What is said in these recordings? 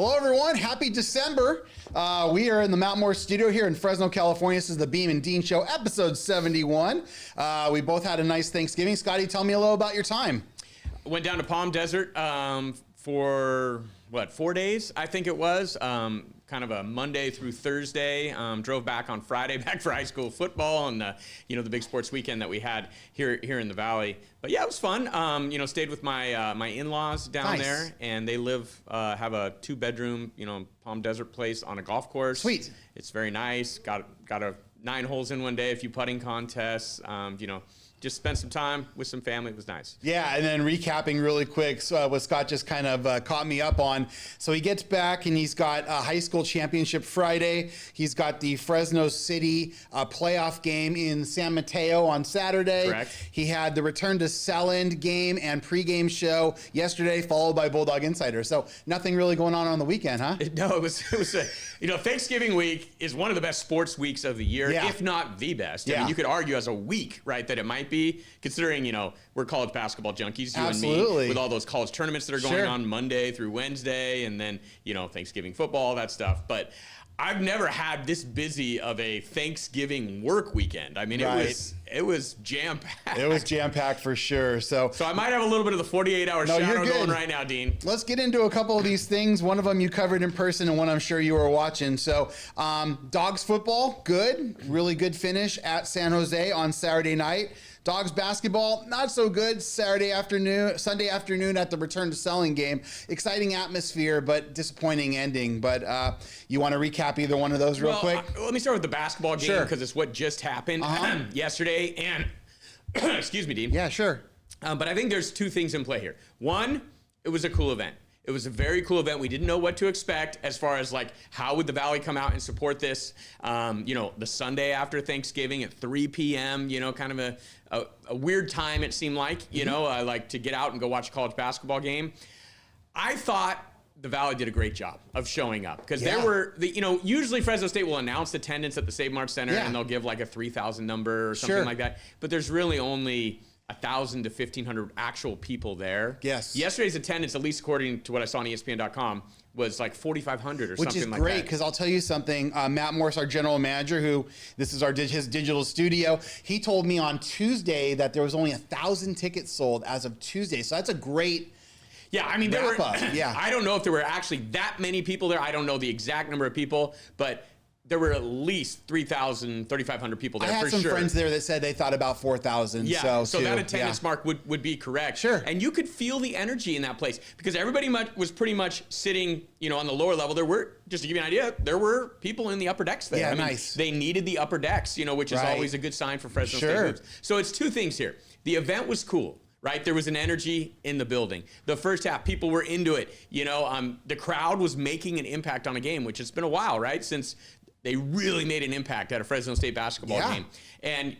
Hello, everyone. Happy December. We are in the Mount Moore studio here in Fresno, California. This is the Beem and Dean Show, episode 71. We both had a nice Thanksgiving. Scotty, tell me a little about your time. Went down to Palm Desert for, 4 days, I think it was. Kind of a Monday through Thursday. Drove back on Friday, back for high school football and, the big sports weekend that we had here in the Valley. But yeah, it was fun. Stayed with my in-laws down there, and they have a 2-bedroom, Palm Desert place on a golf course. Sweet. It's very nice. Got a 9 holes in one day, a few putting contests, just spent some time with some family. It was nice. Yeah, and then recapping really quick, what Scott just kind of caught me up on. So he gets back and he's got a high school championship Friday. He's got the Fresno City playoff game in San Mateo on Saturday. Correct. He had the return to Selland game and pregame show yesterday, followed by Bulldog Insider. So nothing really going on the weekend, huh? No, it was Thanksgiving week is one of the best sports weeks of the year, if not the best. I mean, you could argue as a week, right, that it might be, considering, we're college basketball junkies, you and me, with all those college tournaments that are going on Monday through Wednesday, and then, Thanksgiving football, all that stuff. But I've never had this busy of a Thanksgiving work weekend. I mean, it was jam-packed. It was jam-packed for sure. So I might have a little bit of the 48-hour shadow going right now, Dean. Let's get into a couple of these things. One of them you covered in person, and one I'm sure you were watching. So Dogs football, good. Really good finish at San Jose on Saturday night. Dogs basketball, not so good. Sunday afternoon at the return to selling game. Exciting atmosphere, but disappointing ending. But you want to recap either one of those real quick? Let me start with the basketball game because it's what just happened yesterday. And excuse me, Dean. Yeah, sure. But I think there's 2 things in play here. One, it was a cool event. It was a very cool event. We didn't know what to expect as far as how would the Valley come out and support this. The Sunday after Thanksgiving at 3 p.m., kind of a weird time it seemed like, like to get out and go watch a college basketball game. I thought the Valley did a great job of showing up because there were, usually Fresno State will announce attendance at the Save Mart Center and they'll give a 3,000 number or something like that. But there's really only 1,000 to 1,500 actual people there. Yes. Yesterday's attendance, at least according to what I saw on ESPN.com, was 4,500 or something like that. Which is great because I'll tell you something. Matt Morris, our general manager, this is his digital studio, he told me on Tuesday that there was only 1,000 tickets sold as of Tuesday. So that's a great. Yeah, I mean, I don't know if there were actually that many people there. I don't know the exact number of people, but there were at least 3,000, 3,500 people there for sure. I had some friends there that said they thought about 4,000. Yeah, so that attendance mark would be correct. Sure. And you could feel the energy in that place because everybody was pretty much sitting, on the lower level. There were, just to give you an idea, there were people in the upper decks there. Yeah, nice. They needed the upper decks, which is always a good sign for Fresno State hoops. So it's 2 things here. The event was cool. Right? There was an energy in the building. The first half, people were into it. The crowd was making an impact on a game, which it's been a while, right? Since they really made an impact at a Fresno State basketball game. And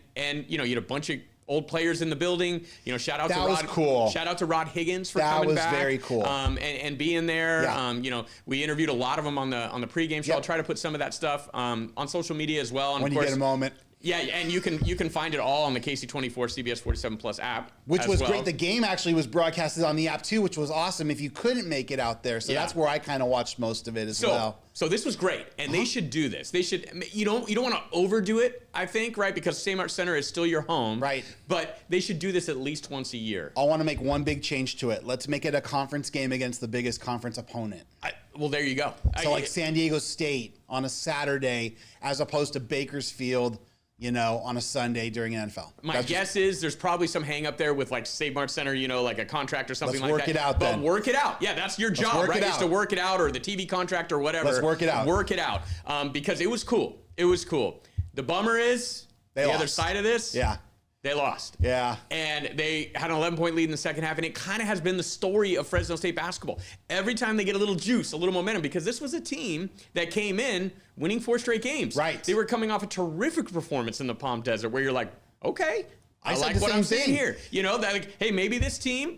you had a bunch of old players in the building. Shout out to Rod Higgins for coming back. That was very cool. And being there. Yeah. We interviewed a lot of them on the pregame show. I'll try to put some of that stuff on social media as well. And when you get a moment. Yeah, and you can find it all on the KSEE24 CBS47 Plus App. Which was great. The game actually was broadcasted on the app too, which was awesome if you couldn't make it out there. So that's where I kind of watched most of it as well. So this was great, and they should do this. They should. You don't want to overdo it, I think, right? Because Save Mart Center is still your home, right? But they should do this at least once a year. I want to make one big change to it. Let's make it a conference game against the biggest conference opponent. Well, there you go. So San Diego State on a Saturday, as opposed to Bakersfield. On a Sunday during an NFL. My guess is there's probably some hang up there with Save Mart Center, like a contract or something like that. Let's work it out then. But work it out. Yeah, that's your job, right? Is to work it out, or the TV contract or whatever. Let's work it out. Work it out. Because it was cool. It was cool. The bummer is the other side of this. Yeah. They lost. Yeah. And they had an 11-point lead in the second half, and it kind of has been the story of Fresno State basketball. Every time they get a little juice, a little momentum, because this was a team that came in winning 4 straight games. Right. They were coming off a terrific performance in the Palm Desert where you're like, okay, I like what I'm seeing here. That hey, maybe this team,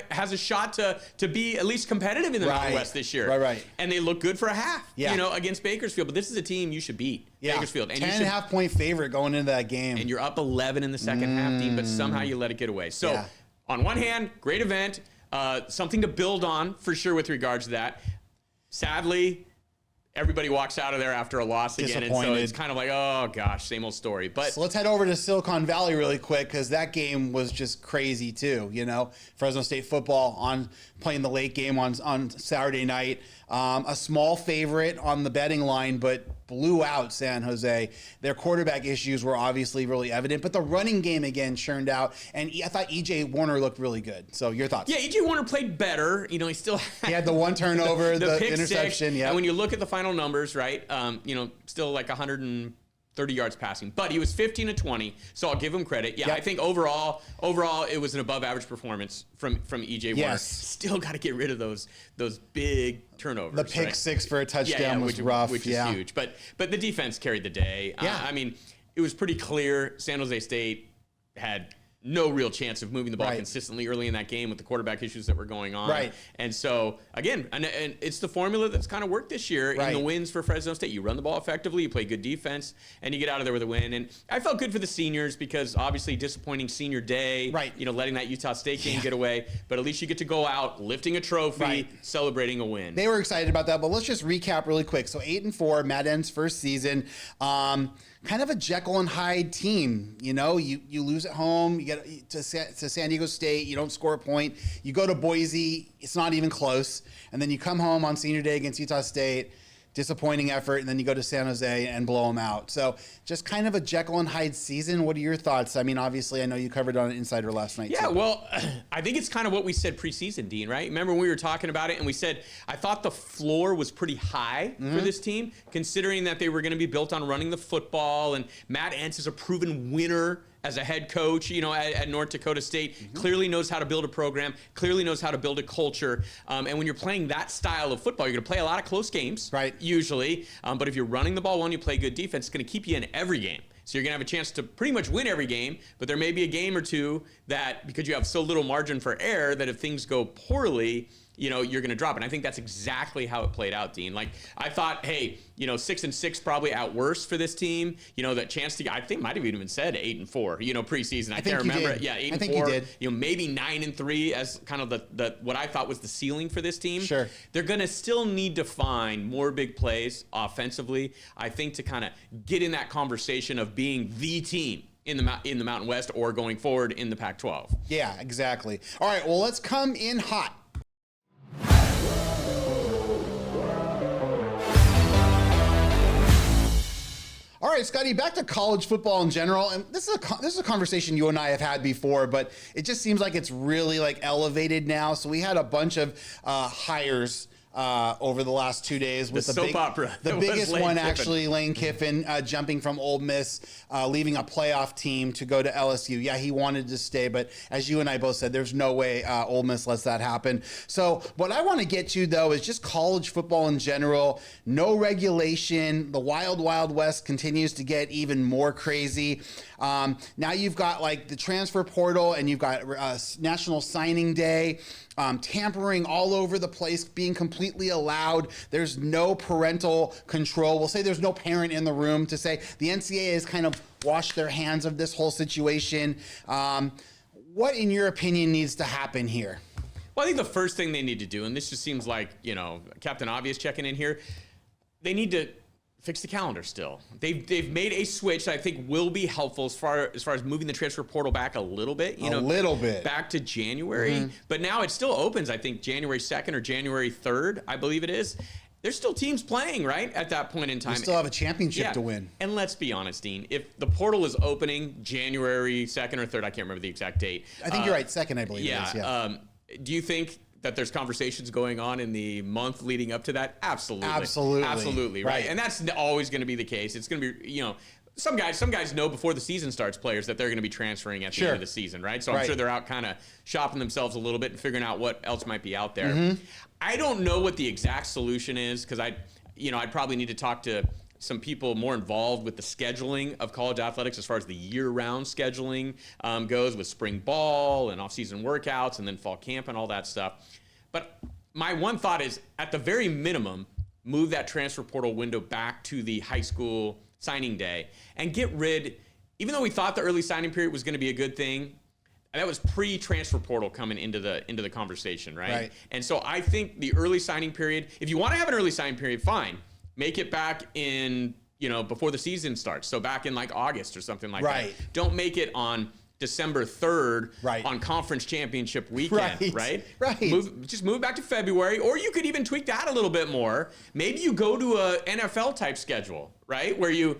has a shot to be at least competitive in the Mountain West this year. Right. And they look good for a half, against Bakersfield. But this is a team you should beat, Bakersfield. And 10.5 point favorite going into that game. And you're up 11 in the second half, team, but somehow you let it get away. So on one hand, great event, something to build on for sure with regards to that. sadly, everybody walks out of there after a loss again. And so it's kind of like, oh, gosh, same old story. But so let's head over to Silicon Valley really quick because that game was just crazy too. Fresno State football playing the late game on Saturday night. A small favorite on the betting line, but blew out San Jose. Their quarterback issues were obviously really evident, but the running game again churned out. And I thought E.J. Warner looked really good. So your thoughts? Yeah, E.J. Warner played better. He still had the one turnover, the pick interception. Yeah. And when you look at the final numbers, right? Still like 130 yards passing, but he was 15 to 20. So I'll give him credit. Yeah, yep. I think overall it was an above average performance from E.J. Warner. Yes. Still got to get rid of those big turnovers. The pick six for a touchdown was rough. Which is huge. But the defense carried the day. Yeah. It was pretty clear San Jose State had no real chance of moving the ball consistently early in that game with the quarterback issues that were going on. Right. And so, again, and it's the formula that's kind of worked this year in the wins for Fresno State. You run the ball effectively, you play good defense, and you get out of there with a win. And I felt good for the seniors because obviously disappointing senior day, letting that Utah State game get away. But at least you get to go out lifting a trophy, celebrating a win. They were excited about that, but let's just recap really quick. So 8-4, Matt N's first season. Kind of a Jekyll and Hyde team. You lose at home, you get to San Diego State, you don't score a point. You go to Boise, it's not even close. And then you come home on senior day against Utah State, disappointing effort, and then you go to San Jose and blow them out. So just kind of a Jekyll and Hyde season. What are your thoughts? Obviously, I know you covered it on Insider last night. Yeah, too. Well, I think it's kind of what we said preseason, Dean, right? Remember when we were talking about it and we said, I thought the floor was pretty high for this team, considering that they were going to be built on running the football, and Matt Entz is a proven winner as a head coach, at North Dakota State, clearly knows how to build a program, clearly knows how to build a culture. And when you're playing that style of football, you're going to play a lot of close games, usually. But if you're running the ball well and you play good defense, it's going to keep you in every game. So you're going to have a chance to pretty much win every game, but there may be a game or two that, because you have so little margin for error, that if things go poorly, you're going to drop. And I think that's exactly how it played out, Dean. Like, I thought, hey, 6-6 probably at worst for this team. That chance to, I think might have even said 8-4, preseason. I can't remember. Yeah, 8-4. I think you did. Maybe 9-3 as kind of the what I thought was the ceiling for this team. Sure. They're going to still need to find more big plays offensively, I think, to kind of get in that conversation of being the team in the Mountain West or going forward in the Pac-12. Yeah, exactly. All right, well, let's come in hot. All right, Scotty, back to college football in general. And this is a conversation you and I have had before, but it just seems like it's really elevated now. So we had a bunch of hires over the last 2 days with the soap opera. The biggest one, actually, Lane Kiffin jumping from Ole Miss, leaving a playoff team to go to LSU. Yeah, he wanted to stay, but as you and I both said, there's no way Ole Miss lets that happen. So what I want to get to, though, is just college football in general. No regulation. The wild, wild west continues to get even more crazy. Now you've got the transfer portal, and you've got National Signing Day. Tampering all over the place, being completely allowed. There's no parental control. We'll say there's no parent in the room to say the NCAA has kind of washed their hands of this whole situation. What, in your opinion, needs to happen here? Well, I think the first thing they need to do, and this just seems like, Captain Obvious checking in here, they need to fix the calendar still. They've made a switch that I think will be helpful as far as moving the transfer portal back a little bit. A little bit. Back to January. But now it still opens, I think, January 2nd or January 3rd, I believe it is. There's still teams playing, right, at that point in time. You still have a championship to win. And let's be honest, Dean, if the portal is opening January 2nd or 3rd, I can't remember the exact date. I think you're right, 2nd, I believe it is. Yeah. Do you think that there's conversations going on in the month leading up to that? Absolutely, right? And that's always going to be the case. It's going to be, some guys know before the season starts, players, that they're going to be transferring at the end of the season, right? So I'm sure they're out kind of shopping themselves a little bit and figuring out what else might be out there. I don't know what the exact solution is, because I'd probably need to talk to some people more involved with the scheduling of college athletics as far as the year-round scheduling goes, with spring ball and off-season workouts and then fall camp and all that stuff. But my one thought is, at the very minimum, move that transfer portal window back to the high school signing day and get rid, even though we thought the early signing period was going to be a good thing, that was pre-transfer portal coming into the conversation, right? Right. And so I think the early signing period, if you want to have an early signing period, fine. Make it back in, before the season starts. So back in like August or something like that. Don't make it on December 3rd on conference championship weekend, right? Just move back to February, or you could even tweak that a little bit more. Maybe you go to a NFL type schedule, right? Where you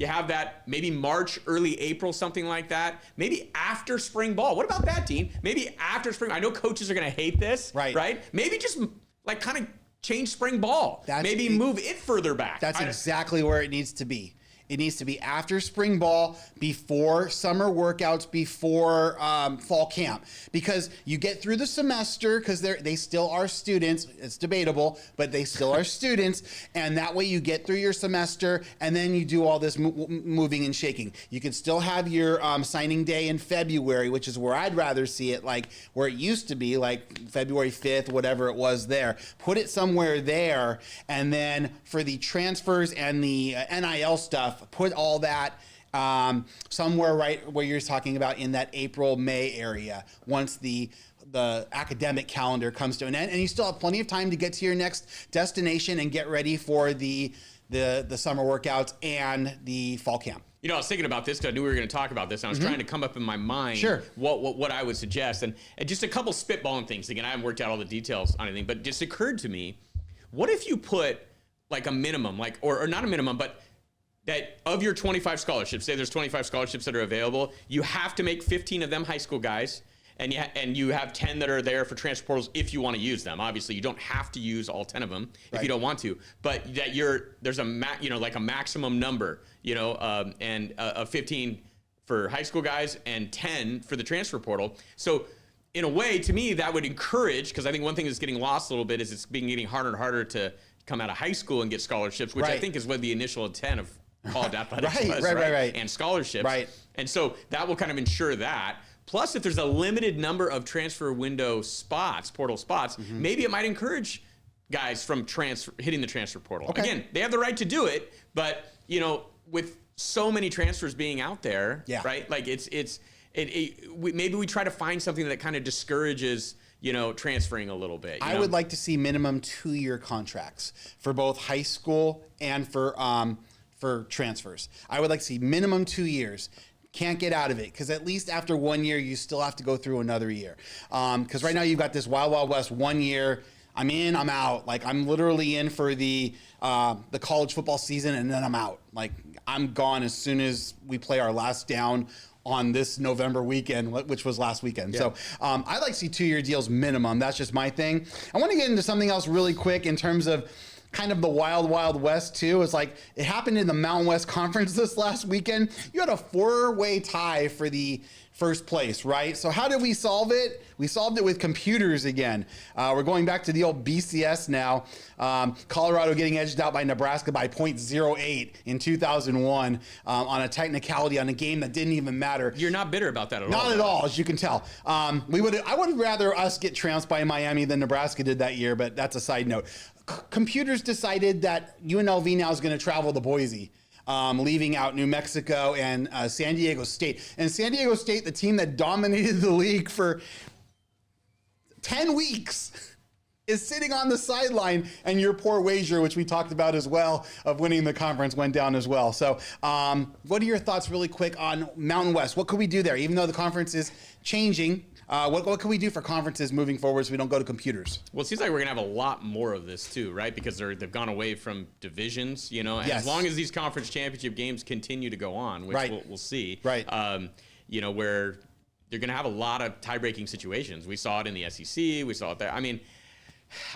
have that maybe March, early April, something like that. Maybe after spring ball. What about that, Dean? Maybe after spring. I know coaches are going to hate this, right? Maybe just like kind of change spring ball. Maybe move it further back. That's exactly where it needs to be. It needs to be after spring ball, before summer workouts, before fall camp, because you get through the semester, because they still are students. It's debatable, but they still are students, and that way you get through your semester, and then you do all this moving and shaking. You can still have your signing day in February, which is where I'd rather see it, like where it used to be, like February 5th, whatever it was there. Put it somewhere there, and then for the transfers and the NIL stuff, put all that somewhere right where you're talking about in that April, May area, once the academic calendar comes to an end, and you still have plenty of time to get to your next destination and get ready for the summer workouts and the fall camp. I was thinking about this because I knew we were going to talk about this, and I was trying to come up in my mind what I would suggest, and just a couple spitballing things. Again, I haven't worked out all the details on anything, but it just occurred to me, what if you put like a minimum, like or not a minimum, but that of your 25 scholarships, say there's 25 scholarships that are available, you have to make 15 of them high school guys, and you have 10 that are there for transfer portals if you want to use them. Obviously, you don't have to use all 10 of them if you don't want to, but that there's a like a maximum number, and 15 for high school guys and 10 for the transfer portal. So in a way, to me, that would encourage, because I think one thing that's getting lost a little bit is it's getting harder and harder to come out of high school and get scholarships, which I think is what the initial intent of college athletics was, and scholarships. And so that will kind of ensure that. Plus, if there's a limited number of transfer window spots, portal spots, maybe it might encourage guys from hitting the transfer portal. Again, they have the right to do it, but with so many transfers being out there, right? Like maybe we try to find something that kind of discourages transferring a little bit. I would like to see minimum 2-year contracts for both high school and for transfers. I would like to see minimum 2 years. Can't get out of it, because at least after 1 year, you still have to go through another year. Because right now you've got this wild, wild west 1 year. I'm in, I'm out. Like, I'm literally in for the college football season, and then I'm out. Like, I'm gone as soon as we play our last down on this November weekend, which was last weekend. So I'd like to see 2-year deals minimum. That's just my thing. I want to get into something else really quick in terms of kind of the wild, wild west too. It's like it happened in the Mountain West Conference this last weekend. You had a 4-way tie for the first place, right? So how did we solve it? We solved it with computers again. We're going back to the old BCS now. Colorado getting edged out by Nebraska by 0.08 in 2001 on a technicality on a game that didn't even matter. You're not bitter about that at all. Not at all, as you can tell. I would rather us get trounced by Miami than Nebraska did that year, but that's a side note. Computers decided that UNLV now is going to travel to Boise, leaving out New Mexico and San Diego State. And San Diego State, the team that dominated the league for 10 weeks, is sitting on the sideline, and your poor wager, which we talked about as well, of winning the conference went down as well. So what are your thoughts really quick on Mountain West? What could we do there? Even though the conference is changing, what can we do for conferences moving forward so we don't go to computers? Well, it seems like we're going to have a lot more of this too, right? Because they've gone away from divisions, and as long as these conference championship games continue to go on, which we'll see, where they're going to have a lot of tie-breaking situations. We saw it in the SEC. We saw it there. I mean,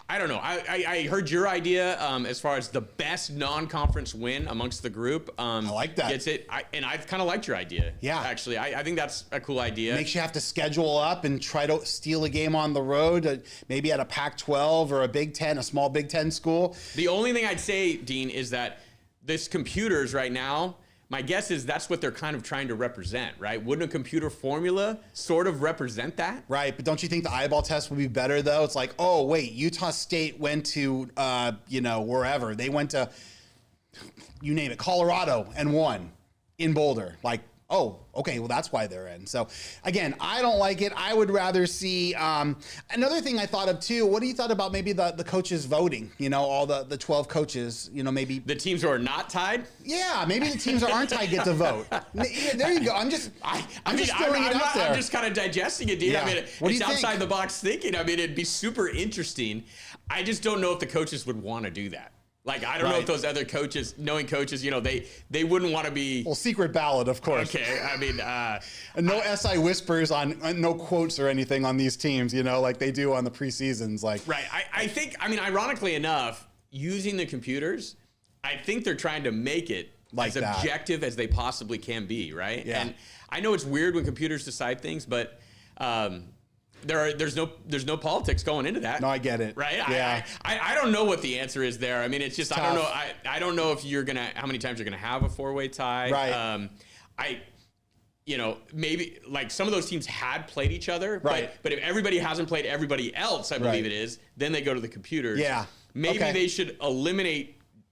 I don't know. I heard your idea as far as the best non-conference win amongst the group. I like that. Gets it. And I've kind of liked your idea. Yeah. Actually, I think that's a cool idea. Makes you have to schedule up and try to steal a game on the road, maybe at a Pac-12 or a Big Ten, a small Big Ten school. The only thing I'd say, Dean, is that this computers right now, my guess is that's what they're kind of trying to represent, right? Wouldn't a computer formula sort of represent that? Right, but don't you think the eyeball test would be better, though? It's like, oh, wait, Utah State went to, wherever. They went to, you name it, Colorado and won in Boulder. Like, Oh, okay. Well, that's why they're in. So, again, I don't like it. I would rather see another thing I thought of too. What do you thought about maybe the coaches voting? All the 12 coaches. Maybe the teams who are not tied. Yeah, maybe the teams that aren't tied get to vote. Yeah, there you go. I'm just throwing it out there. I'm just kind of digesting it, dude. Yeah. I mean, What do it's you think? outside the box thinking. I mean, it'd be super interesting. I just don't know if the coaches would want to do that. Like, I don't know if those other coaches, knowing coaches, they wouldn't want to be. Well, secret ballot, of course. Okay, I mean. And no SI whispers on, no quotes or anything on these teams, like they do on the preseasons. Right. I think, ironically enough, using the computers, I think they're trying to make it like as that. Objective as they possibly can be, right? Yeah. And I know it's weird when computers decide things, but there's no politics going into that. No, I get it. Right? Yeah. I don't know what the answer is there. I mean, it's just, It's I don't know. tough. I don't know if how many times you're gonna have a 4-way tie. Right. Maybe like some of those teams had played each other. Right. But if everybody hasn't played everybody else, I believe it is, then they go to the computers. Yeah. Maybe Okay. they should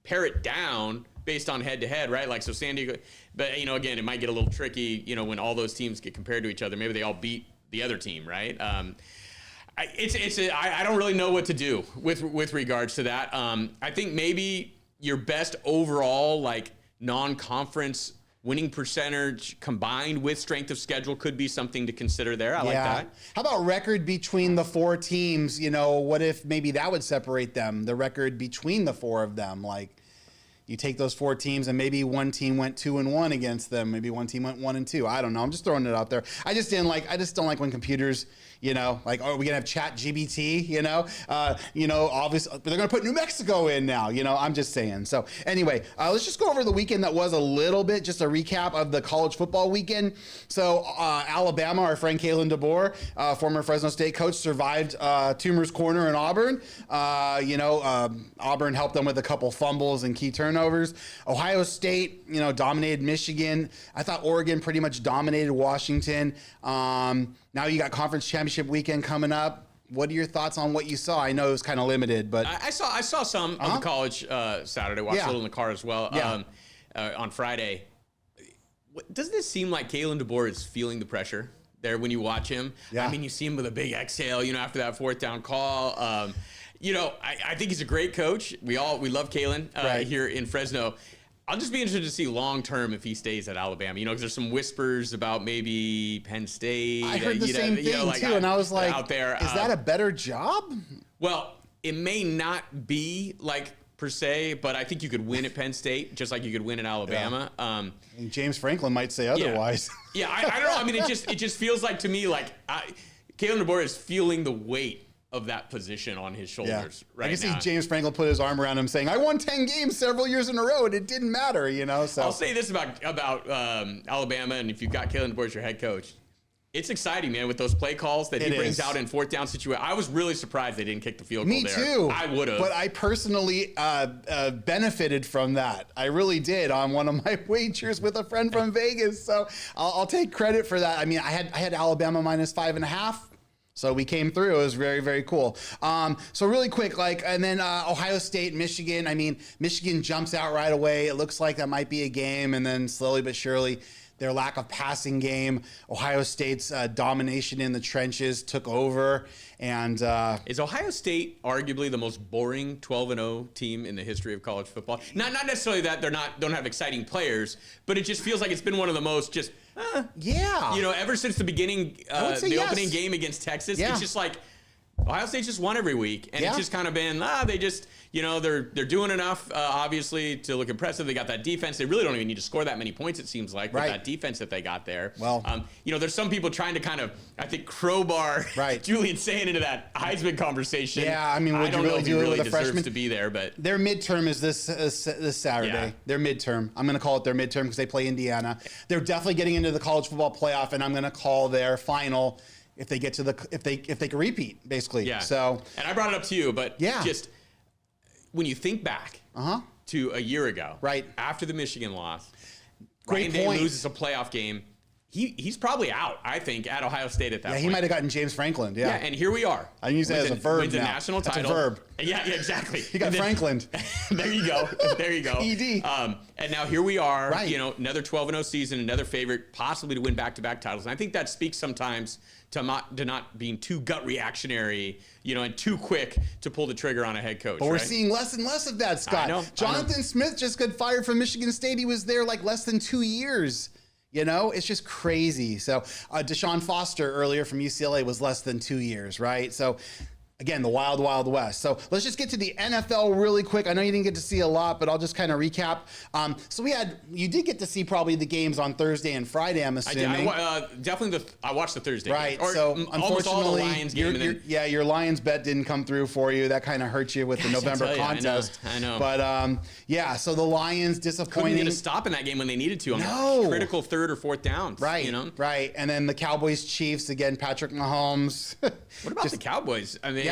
pare it down based on head to head, right? Like, so San Diego, but again, it might get a little tricky, when all those teams get compared to each other. Maybe they all beat the other team, right? I don't really know what to do with regards to that. I think maybe your best overall, like, non-conference winning percentage combined with strength of schedule could be something to consider there. I like that. How about record between the 4 teams? What if maybe that would separate them, the record between the 4 of them? Like, you take those 4 teams and maybe one team went 2-1 against them. Maybe one team went 1-2. I don't know. I'm just throwing it out there. I just don't like when computers, like, are we gonna have Chat GBT? Obviously they're gonna put New Mexico in now. I'm just saying. So anyway, let's just go over the weekend that was a little bit, just a recap of the college football weekend. So Alabama, our friend Kalen DeBoer, former Fresno State coach, survived Toomer's Corner in Auburn. Auburn helped them with a couple fumbles and key turnovers. Ohio State, dominated Michigan. I thought Oregon pretty much dominated Washington. Now you got conference championship weekend coming up. What are your thoughts on what you saw? I know it was kind of limited, but I saw some of the college Saturday. Watched a little in the car as well. Yeah. On Friday. Doesn't it seem like Kalen DeBoer is feeling the pressure there when you watch him? Yeah. I mean, you see him with a big exhale, after that 4th down call. I think he's a great coach. We love Kalen here in Fresno. I'll just be interested to see long term if he stays at Alabama. Because there's some whispers about maybe Penn State. I heard the same thing too, and I was like, out there, is that a better job? Well, it may not be like per se, but I think you could win at Penn State just like you could win at Alabama. And James Franklin might say otherwise. Yeah, I don't know. I mean, it just feels like to me like Kalen DeBoer is feeling the weight of that position on his shoulders right now. I can see James Franklin put his arm around him saying, I won 10 games several years in a row and it didn't matter, So I'll say this about Alabama, and if you've got Kalen DeBoer as your head coach, it's exciting, man, with those play calls that he brings out in 4th down situation. I was really surprised they didn't kick the field goal there. Me too. I would have. But I personally benefited from that. I really did on one of my wagers with a friend from Vegas. So I'll take credit for that. I mean, I had Alabama minus 5.5. So we came through. It was very, very cool. So really quick, and then Ohio State, Michigan. I mean, Michigan jumps out right away. It looks like that might be a game. And then slowly but surely, their lack of passing game, Ohio State's domination in the trenches took over. And is Ohio State arguably the most boring 12-0 team in the history of college football? Not necessarily that don't have exciting players, but it just feels like it's been one of the most just ever since the beginning, the opening game against Texas. It's just like Ohio State just won every week, and it's just kind of been they just they're doing enough obviously to look impressive. They got that defense. They really don't even need to score that many points. It seems like with that defense that they got there. Well, there's some people trying to kind of crowbar Julian Sayin into that Heisman conversation. Yeah, I mean, would you really do it with a freshman to be there? But their midterm is this Saturday. Yeah. Their midterm. I'm going to call it their midterm because they play Indiana. They're definitely getting into the college football playoff, and I'm going to call their final. If they get to if they can repeat, basically. Yeah. So, and I brought it up to you, but just when you think back to a year ago, right after the Michigan loss, Great Ryan Day point. loses a playoff game he's probably out, I think, at Ohio State at that point. He might have gotten James Franklin. Yeah, and here we are. I use that as a verb wins now. a national That's title. a verb. Yeah, exactly. He got Franklin. There you go. ED. And now here we are, Right. another 12-0 season, another favorite, possibly to win back-to-back titles. And I think that speaks sometimes to not being too gut reactionary, and too quick to pull the trigger on a head coach. But we're seeing less and less of that, Scott. I know. Jonathan Smith just got fired from Michigan State. He was there like less than 2 years. It's just crazy. So Deshaun Foster earlier from UCLA was less than 2 years, right? So again, the wild, wild west. So let's just get to the NFL really quick. I know you didn't get to see a lot, but I'll just kind of recap. So you did get to see probably the games on Thursday and Friday, I'm assuming. Definitely I watched the Thursday right. game. So almost all the Lions game. Your Lions bet didn't come through for you. That kind of hurt you with the November contest. I know. But so the Lions disappointing. Couldn't get a stop in that game when they needed to. Critical third or fourth downs. Right. Right. And then the Cowboys Chiefs again. Patrick Mahomes. What about the Cowboys? I mean,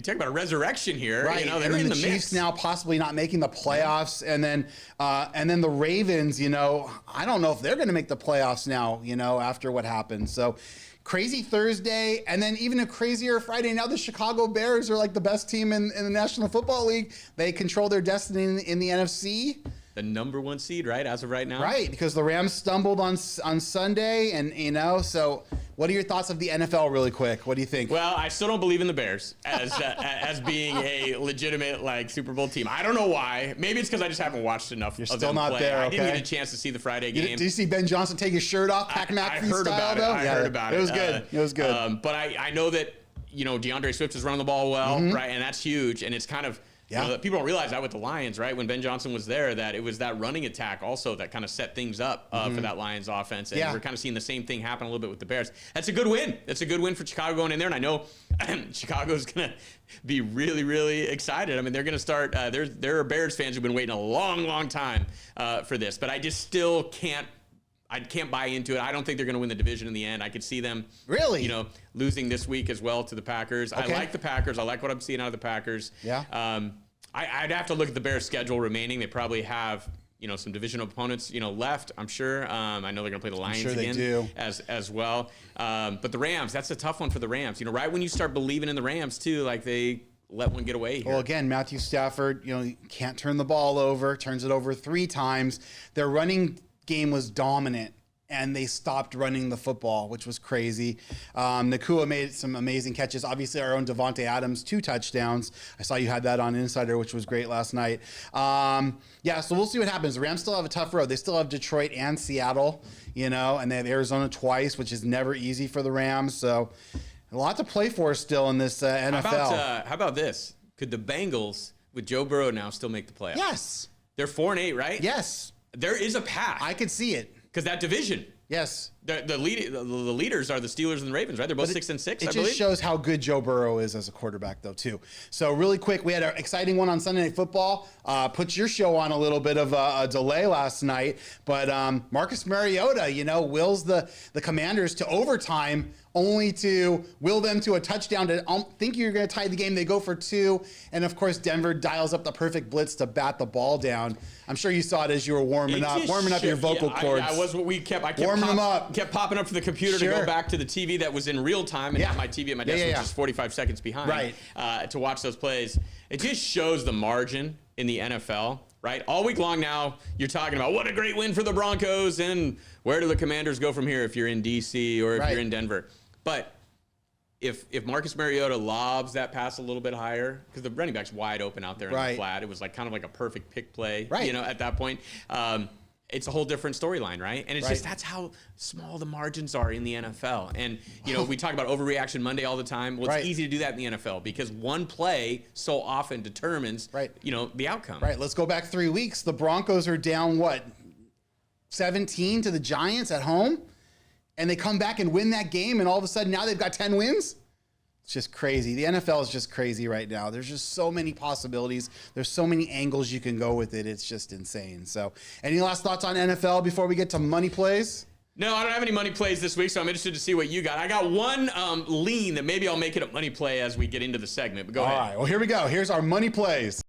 talk about a resurrection here. Right. They're and then in the Chiefs mix. now possibly not making the playoffs, and then the Ravens. I don't know if they're going to make the playoffs now. After what happened. So. Crazy Thursday, and then even a crazier Friday. Now the Chicago Bears are like the best team in the National Football League. They control their destiny in the NFC. The number 1 seed, right, as of right now? Right, because the Rams stumbled on Sunday, and so what are your thoughts of the NFL really quick? What do you think? Well, I still don't believe in the Bears as being a legitimate Super Bowl team. I don't know why. Maybe it's because I just haven't watched enough You're of still them not play. there, I okay? didn't get a chance to see the Friday game. Did you see Ben Johnson take his shirt off, Pat McAfee heard style, about it. though? I heard about it. It was good. It was good. But I know that DeAndre Swift is running the ball well, right? And that's huge. And it's kind of people don't realize that with the Lions, right? When Ben Johnson was there, that it was that running attack also that kind of set things up for that Lions offense. And we're kind of seeing the same thing happen a little bit with the Bears. That's a good win. That's a good win for Chicago going in there. And I know Chicago's going to be really, really excited. I mean, they're going to start. There are Bears fans who've been waiting a long, long time for this. But I just still can't. I can't buy into it. I don't think they're going to win the division in the end. I could see them, really, losing this week as well to the Packers. Okay. I like the Packers. I like what I'm seeing out of the Packers. Yeah. I'd have to look at the Bears' schedule remaining. They probably have, some divisional opponents, left. I'm sure. I know they're going to play the Lions again do. as well. But the Rams, that's a tough one for the Rams. Right when you start believing in the Rams too, they let one get away here. Well, again, Matthew Stafford, can't turn the ball over. Turns it over 3 times. Their running game was dominant, and they stopped running the football, which was crazy. Nakua made some amazing catches. Obviously, our own Devontae Adams, 2 touchdowns. I saw you had that on Insider, which was great last night. So we'll see what happens. The Rams still have a tough road. They still have Detroit and Seattle, and they have Arizona twice, which is never easy for the Rams. So a lot to play for still in this NFL. How about this? Could the Bengals, with Joe Burrow now, still make the playoffs? Yes. They're 4-8, right? Yes. There is a path. I could see it. Because that division. Yes. The leaders are the Steelers and the Ravens, right? They're both 6-6, I believe. It just shows how good Joe Burrow is as a quarterback, though, too. So really quick, we had an exciting one on Sunday Night Football. Put your show on a little bit of a delay last night. But Marcus Mariota, wills the Commanders to overtime, only to will them to a touchdown to think you're going to tie the game. They go for 2. And, of course, Denver dials up the perfect blitz to bat the ball down. I'm sure you saw it as you were warming up your vocal cords. I kept warming them up. Kept popping up for the computer to go back to the TV that was in real time and not my TV at my desk, which is 45 seconds behind, to watch those plays. It just shows the margin in the NFL, right? All week long now, you're talking about what a great win for the Broncos and where do the Commanders go from here if you're in D.C. or if you're in Denver. But if Marcus Mariota lobs that pass a little bit higher, because the running back's wide open out there in the flat, it was kind of like a perfect pick play, at that point. It's a whole different storyline, right? And it's just that's how small the margins are in the NFL. And, we talk about overreaction Monday all the time. Well, it's easy to do that in the NFL because one play so often determines, the outcome. Right. Let's go back 3 weeks. The Broncos are down, 17 to the Giants at home? And they come back and win that game, and all of a sudden now they've got 10 wins? It's just crazy. The NFL is just crazy right now. There's just so many possibilities. There's so many angles you can go with it. It's just insane. So any last thoughts on NFL before we get to money plays? No, I don't have any money plays this week, so I'm interested to see what you got. I got one lean that maybe I'll make it a money play as we get into the segment, but go ahead. All right, well, here we go. Here's our money plays.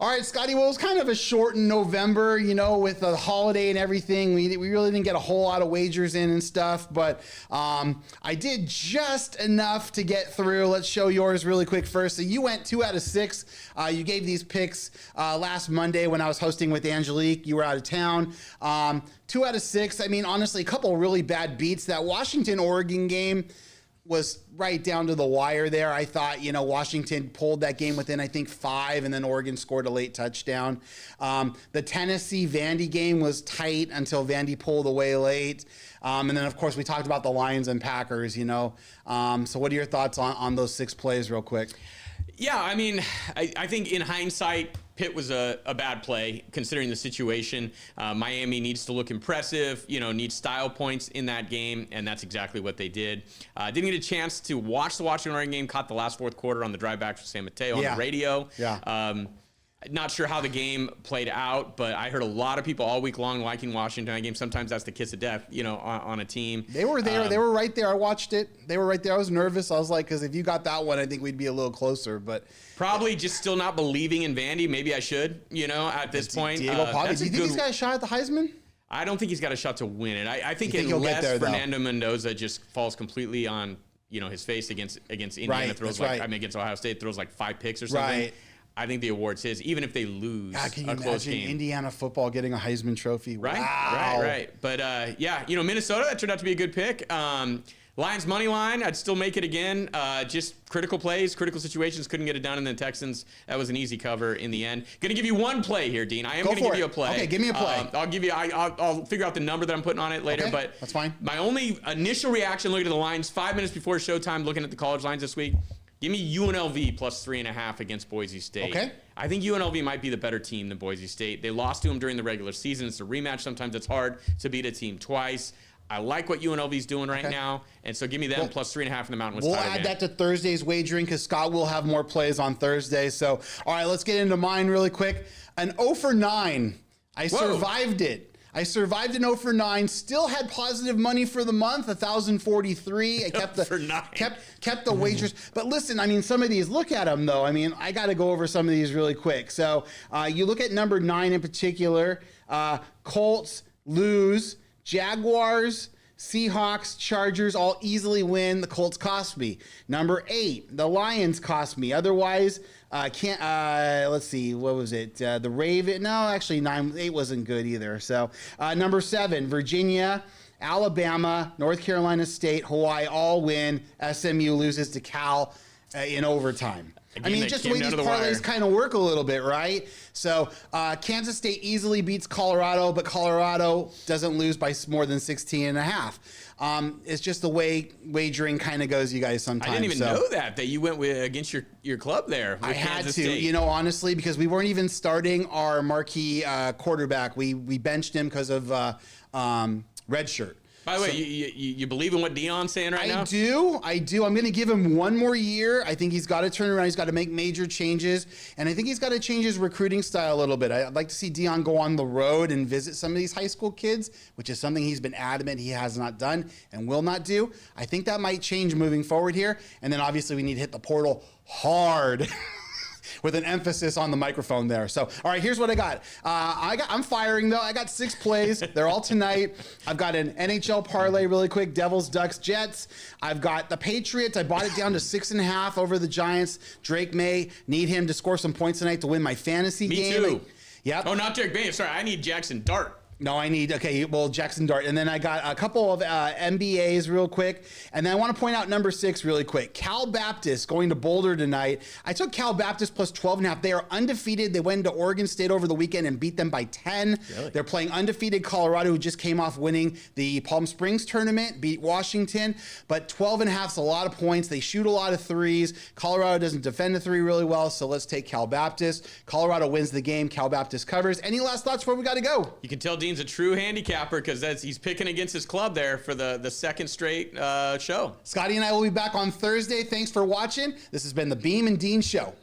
All right, Scotty, well, it was kind of a shortened November, with the holiday and everything. We really didn't get a whole lot of wagers in and stuff, but I did just enough to get through. Let's show yours really quick first. So you went 2 out of 6. You gave these picks last Monday when I was hosting with Angelique. You were out of town. 2 out of 6. I mean, honestly, a couple of really bad beats. That Washington-Oregon game was right down to the wire there. I thought, Washington pulled that game within, I think, 5, and then Oregon scored a late touchdown. The Tennessee-Vandy game was tight until Vandy pulled away late. And then, of course, we talked about the Lions and Packers, So what are your thoughts on those 6 plays real quick? Yeah, I mean, I think in hindsight, Pitt was a bad play considering the situation. Miami needs to look impressive, needs style points in that game, and that's exactly what they did. Didn't get a chance to watch the Washington Oregon game, caught the last fourth quarter on the drive back from San Mateo on the radio. Yeah. Not sure how the game played out, but I heard a lot of people all week long liking Washington game. Sometimes that's the kiss of death, on a team. They were there. They were right there. I watched it. They were right there. I was nervous. I was like, because if you got that one, I think we'd be a little closer. But probably just still not believing in Vandy. Maybe I should, at this point. Diego Pavia. Do you think he's got a shot at the Heisman? I don't think he's got a shot to win it. I think unless Fernando Mendoza just falls completely on, his face against Indiana, against Ohio State, throws like 5 picks or something. Right. I think the award's his, even if they lose can you a close imagine game. Indiana football getting a Heisman Trophy? Right, wow. right. But, Minnesota, that turned out to be a good pick. Lions money line, I'd still make it again. Just critical plays, critical situations, couldn't get it done. And then Texans, that was an easy cover in the end. Going to give you one play here, Dean. I am going to give you a play. Okay, give me a play. I'll figure out the number that I'm putting on it later. Okay, but that's fine. My only initial reaction looking at the lines 5 minutes before showtime, looking at the college lines this week, give me UNLV plus 3.5 against Boise State. Okay. I think UNLV might be the better team than Boise State. They lost to them during the regular season. It's a rematch. Sometimes it's hard to beat a team twice. I like what UNLV's doing right now, and so give me them plus 3.5 in the Mountain West We'll title add game. that to Thursday's wagering because Scott will have more plays on Thursday. So, all right, let's get into mine really quick. An 0 for 9. I survived it. I survived an 0 for 9. Still had positive money for the month, 1,043. I kept the wagers. But listen, I mean, some of these, look at them though. I mean, I got to go over some of these really quick. So you look at number 9 in particular. Colts lose. Jaguars, Seahawks, Chargers all easily win. The Colts cost me. Number 8, the Lions cost me. Otherwise, let's see, what was it? The Raven, no, actually 8 wasn't good either. So number 7, Virginia, Alabama, North Carolina State, Hawaii all win. SMU loses to Cal in overtime. Again, I mean, just the way these parlays kind of work a little bit, right? So Kansas State easily beats Colorado, but Colorado doesn't lose by more than 16.5. It's just the way wagering kind of goes, you guys, sometimes. I didn't even know that you went against your club there. I had to, honestly, because we weren't even starting our marquee quarterback. We benched him because of redshirt. By the way, you believe in what Deion's saying right now? I do. I'm going to give him one more year. I think he's got to turn around. He's got to make major changes. And I think he's got to change his recruiting style a little bit. I'd like to see Deion go on the road and visit some of these high school kids, which is something he's been adamant he has not done and will not do. I think that might change moving forward here. And then obviously we need to hit the portal hard. With an emphasis on the microphone there. So, all right, here's what I got. I'm firing, though. I got 6 plays. They're all tonight. I've got an NHL parlay really quick, Devils, Ducks, Jets. I've got the Patriots. I bought it down to 6.5 over the Giants. Drake May, need him to score some points tonight to win my fantasy game. Me too. Yep. Oh, not Drake May. Sorry, I need Jackson Dart. No, Jackson Dart. And then I got a couple of NBAs real quick. And then I want to point out number 6 really quick. Cal Baptist going to Boulder tonight. I took Cal Baptist plus 12.5. They are undefeated. They went into Oregon State over the weekend and beat them by 10. Really? They're playing undefeated Colorado, who just came off winning the Palm Springs tournament, beat Washington. But 12.5 is a lot of points. They shoot a lot of threes. Colorado doesn't defend the 3 really well, so let's take Cal Baptist. Colorado wins the game. Cal Baptist covers. Any last thoughts before we got to go? You can tell Dean's a true handicapper because he's picking against his club there for the second straight show. Scotty and I will be back on Thursday. Thanks for watching. This has been the Beem and Dean Show.